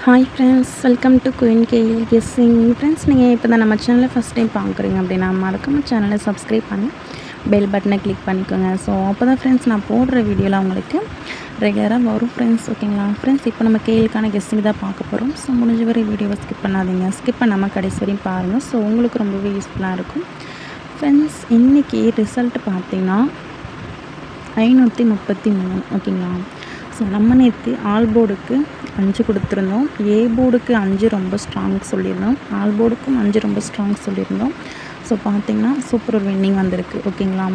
Hi friends, welcome to queen KL guessing. Friends, நீங்கள் இப்போ தான் நம்ம சேனலில் ஃபஸ்ட் டைம் பார்க்குறீங்க அப்படின்னா மறக்காம சேனலை சப்ஸ்கிரைப் பண்ணி பெல் பட்டனை கிளிக் பண்ணிக்கோங்க. ஸோ அப்போ தான் ஃப்ரெண்ட்ஸ் நான் போடுற வீடியோவில் உங்களுக்கு ரெகுலராக வரும் ஃப்ரெண்ட்ஸ். ஓகேங்களா ஃப்ரெண்ட்ஸ், இப்போ நம்ம கேஎலுக்கான கெஸ்ஸிங் தான் பார்க்க போகிறோம். ஸோ முடிஞ்ச வரை வீடியோவை ஸ்கிப் பண்ணாதீங்க, ஸ்கிப் பண்ணாமல் கடைசி வரையும் பாருங்கள். ஸோ உங்களுக்கு ரொம்பவே யூஸ்ஃபுல்லாக இருக்கும் ஃப்ரெண்ட்ஸ். இன்றைக்கி ரிசல்ட் பார்த்திங்கன்னா 533. ஓகேங்களா. ஸோ நம்ம நேற்று ஆல் போர்டுக்கு 5 கொடுத்துருந்தோம், ஏ போர்டுக்கு 5 ரொம்ப ஸ்ட்ராங் சொல்லியிருந்தோம், ஆல் போர்டுக்கும் 5 ரொம்ப ஸ்ட்ராங் சொல்லியிருந்தோம். ஸோ பார்த்திங்கன்னா சூப்பர் ஒரு வின்னிங் வந்திருக்கு. ஓகேங்களா.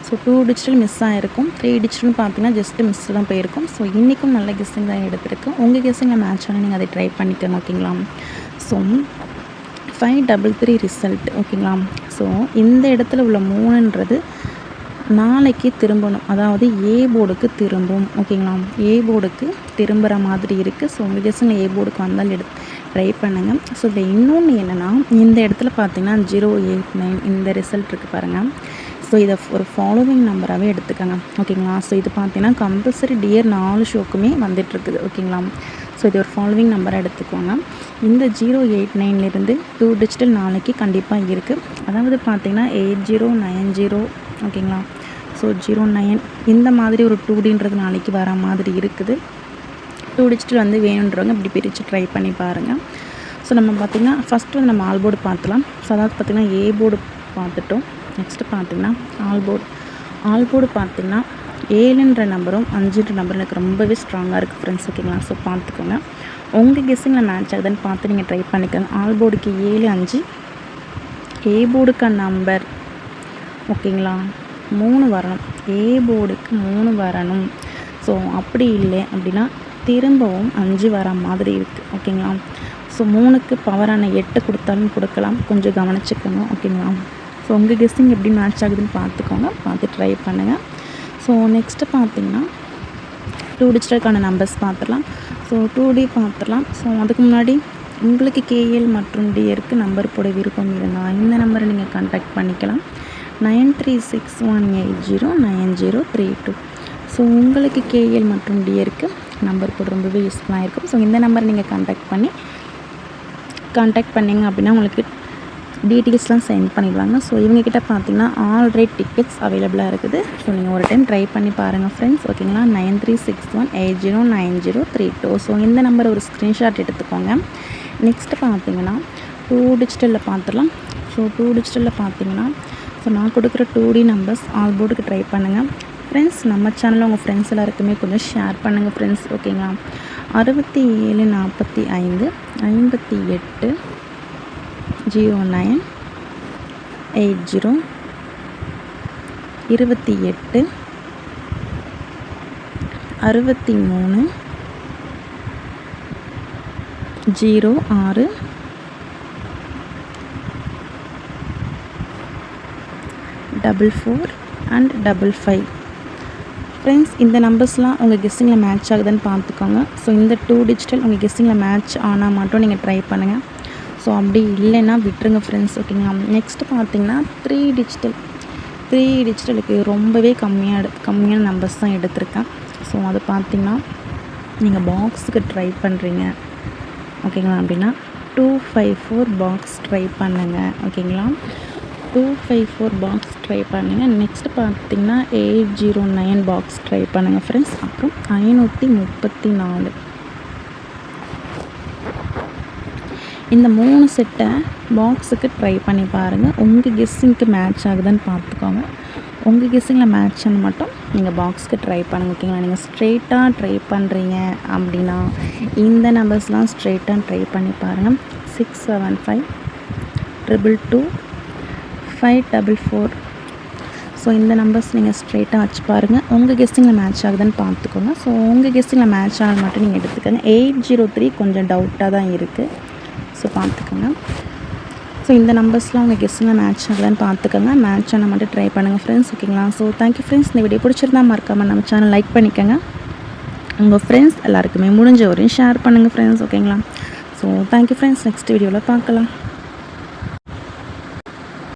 ஸோ 2 டிஜிட்டல் மிஸ் ஆகிருக்கும், 3 டிஜிட்டல் பார்த்திங்கன்னா ஜஸ்ட்டு மிஸ் தான் போயிருக்கும். ஸோ இன்றைக்கும் நல்ல கெஸ்ஸிங் தான் எடுத்திருக்கேன். உங்கள் கெஸ்ஸிங்கில் மேட்ச் ஆனால் நீங்கள் அதை ட்ரை பண்ணிக்கோங்க. ஓகேங்களா. So 533 result. ஓகேங்களா. ஸோ இந்த இடத்துல உள்ள 3ன்றது நாளைக்கு திரும்பணும், அதாவது ஏ போர்டுக்கு திரும்பும். ஓகேங்களா. ஏ போர்டுக்கு திரும்புகிற மாதிரி இருக்குது. ஸோ உங்கள் கெஸ்ஸில் ஏ போர்டுக்கு வந்தாலும் ட்ரை பண்ணுங்கள். ஸோ இதில் இன்னொன்று என்னென்னா, இந்த இடத்துல பார்த்தீங்கன்னா 089 இந்த ரிசல்ட் இருக்குது பாருங்கள். ஸோ இதை ஒரு ஃபாலோவிங் நம்பராகவே எடுத்துக்கோங்க. ஓகேங்களா. ஸோ இது பார்த்தீங்கன்னா கம்பல்சரி டியர் 4 ஷோக்குமே வந்துட்டுருக்குது. ஓகேங்களா. ஸோ இது ஒரு ஃபாலோவிங் நம்பராக எடுத்துக்கோங்க. இந்த 089லேருந்து 2 டிஜிட்டல் நாளைக்கு கண்டிப்பாக இருக்குது. அதாவது பார்த்திங்கன்னா 8090. ஓகேங்களா. ஸோ 09 இந்த மாதிரி ஒரு 2Dன்றது நாளைக்கு வர மாதிரி இருக்குது. 2 டிஜிட்டல் வந்து வேணுன்றவங்க இப்படி பிரித்து ட்ரை பண்ணி பாருங்கள். ஸோ நம்ம பார்த்திங்கன்னா ஃபஸ்ட்டு வந்து நம்ம ஆல் போர்டு பார்த்துலாம். ஸோ அதாவது பார்த்திங்கன்னா ஏ போர்டு பார்த்துட்டோம். நெக்ஸ்ட்டு பார்த்திங்கன்னா ஆல் போர்டு பார்த்திங்கன்னா 7ன்ற நம்பரும் 5ன்ற நம்பரும் எனக்கு ரொம்பவே ஸ்ட்ராங்காக இருக்குது ஃப்ரெண்ட்ஸ். ஓகேங்களா. ஸோ பார்த்துக்கோங்க, உங்கள் கெஸ்ஸிங்கில் மேட்ச் ஆகுதுன்னு பார்த்து நீங்கள் ட்ரை பண்ணிக்கோங்க. ஆல் போர்டுக்கு 7 5, ஏ போர்டுக்கான நம்பர் ஓகேங்களா 3 வரணும், ஏ போர்டுக்கு 3 வரணும். ஸோ அப்படி இல்லை அப்படின்னா திரும்பவும் 5 வர மாதிரி இருக்குது. ஓகேங்களா. ஸோ 3க்கு பவரான 8 கொடுத்தாலும் கொடுக்கலாம், கொஞ்சம் கவனிச்சுக்கோங்க. ஓகேங்களா. ஸோ உங்கள் கெஸ்ஸிங் எப்படி மேட்ச் ஆகுதுன்னு பார்த்துக்கோங்க, பார்த்து ட்ரை பண்ணுங்கள். ஸோ நெக்ஸ்ட்டு பார்த்திங்கன்னா 2 டிஜிட்டலுக்கான நம்பர்ஸ் பார்த்துடலாம். ஸோ 2D பார்த்துடலாம். ஸோ அதுக்கு முன்னாடி உங்களுக்கு கேஎல் மற்றும் டியருக்கு நம்பர் போட விருப்பம் இருந்தால் இந்த நம்பரை நீங்கள் கான்டாக்ட் பண்ணிக்கலாம். 9361809032. ஸோ உங்களுக்கு கேஎல் மற்றும் டியருக்கு நம்பர் போட ரொம்பவே யூஸ்ஃபுல்லாக இருக்கும். ஸோ இந்த நம்பரை நீங்கள் கான்டாக்ட் பண்ணிங்க அப்படின்னா உங்களுக்கு டீட்டெயில்ஸ்லாம் சென்ட் பண்ணிடுவாங்க. ஸோ இவங்கக்கிட்ட பார்த்தீங்கன்னா ஆல் ரேட் டிக்கெட்ஸ் அவைலபிளாக இருக்குது. ஸோ நீங்கள் ஒரு டைம் ட்ரை பண்ணி பாருங்கள் ஃப்ரெண்ட்ஸ். ஓகேங்களா. 9361809032. ஸோ இந்த நம்பரை ஒரு ஸ்க்ரீன்ஷாட் எடுத்துக்கோங்க. நெக்ஸ்ட்டு பார்த்தீங்கன்னா 2 டிஜிட்டலில் பார்த்துடலாம். ஸோ 2 டிஜிட்டலில் பார்த்தீங்கன்னா ஸோ நான் கொடுக்குற 2D நம்பர்ஸ் ஆல் போர்டுக்கு ட்ரை பண்ணுங்கள் ஃப்ரெண்ட்ஸ். நம்ம சேனலில் உங்கள் ஃப்ரெண்ட்ஸ் எல்லாருக்குமே கொஞ்சம் ஷேர் பண்ணுங்கள் ஃப்ரெண்ட்ஸ். ஓகேங்களா. 67 45 58 09 80 28 63 06 44 and 55. ஃப்ரெண்ட்ஸ், இந்த நம்பர்ஸ்லாம் உங்கள் கெஸ்ஸிங்கில் மேட்ச் ஆகுதுன்னு பார்த்துக்கோங்க. ஸோ இந்த 2 டிஜிட்டல் உங்கள் கெஸ்ஸிங்கில் மேட்ச் ஆனால் மட்டும் நீங்கள் ட்ரை பண்ணுங்கள். ஸோ அப்படி இல்லைன்னா விட்டுருங்க ஃப்ரெண்ட்ஸ். ஓகேங்களா. நெக்ஸ்ட்டு பார்த்தீங்கன்னா 3 டிஜிட்டலுக்கு ரொம்பவே கம்மியான நம்பர்ஸ் தான் எடுத்திருக்கேன். ஸோ அது பார்த்திங்கன்னா நீங்கள் பாக்ஸுக்கு ட்ரை பண்ணுறீங்க ஓகேங்களா அப்படின்னா 254 பாக்ஸ் ட்ரை பண்ணுங்கள். ஓகேங்களா. 254 பாக்ஸ் ட்ரை பண்ணுங்கள். நெக்ஸ்ட்டு பார்த்திங்கன்னா 809 பாக்ஸ் ட்ரை பண்ணுங்கள் ஃப்ரெண்ட்ஸ். அப்புறம் 534 இந்த 3 செட்டை பாக்ஸுக்கு ட்ரை பண்ணி பாருங்கள். உங்கள் கெஸ்ஸிங்க்கு மேட்ச் ஆகுதுன்னு பார்த்துக்கோங்க. உங்கள் கெஸ்ஸிங்கில் மேட்ச்னு மட்டும் நீங்கள் பாக்ஸுக்கு ட்ரை பண்ணுங்கள். ஓகேங்களா. நீங்கள் ஸ்ட்ரெயிட்டாக ட்ரை பண்ணுறீங்க அப்படின்னா இந்த நம்பர்ஸ்லாம் ஸ்ட்ரெயிட்டாக ட்ரை பண்ணி பாருங்கள். 675 222 544. ஸோ இந்த நம்பர்ஸ் நீங்கள் ஸ்ட்ரெயிட்டாக வச்சு பாருங்கள். உங்கள் கெஸ்ஸிங்கில் மேட்ச் ஆகுதுன்னு பார்த்துக்கோங்க. ஸோ உங்கள் கெஸ்ஸிங்கில் மேட்ச் ஆனால் மட்டும் நீங்கள் எடுத்துக்கோங்க. 803 கொஞ்சம் டவுட்டாக தான் இருக்குது. ஸோ பார்த்துக்கோங்க. ஸோ இந்த நம்பர்ஸ்லாம் உங்கள் கெஸ்ஸிங்கில் மேட்ச் ஆகுதுன்னு பார்த்துக்கோங்க. மேட்ச் ஆனால் மட்டும் ட்ரை பண்ணுங்கள் ஃப்ரெண்ட்ஸ். ஓகேங்களா. So thank you friends. இந்த வீடியோ பிடிச்சிருந்தா மறக்காமல் நம்ம சேனல் லைக் பண்ணிக்கோங்க. உங்கள் ஃப்ரெண்ட்ஸ் எல்லாருக்குமே முடிஞ்ச வரையும் ஷேர் பண்ணுங்கள் ஃப்ரெண்ட்ஸ். ஓகேங்களா. So thank you friends. நெக்ஸ்ட் வீடியோவில் பார்க்கலாம்.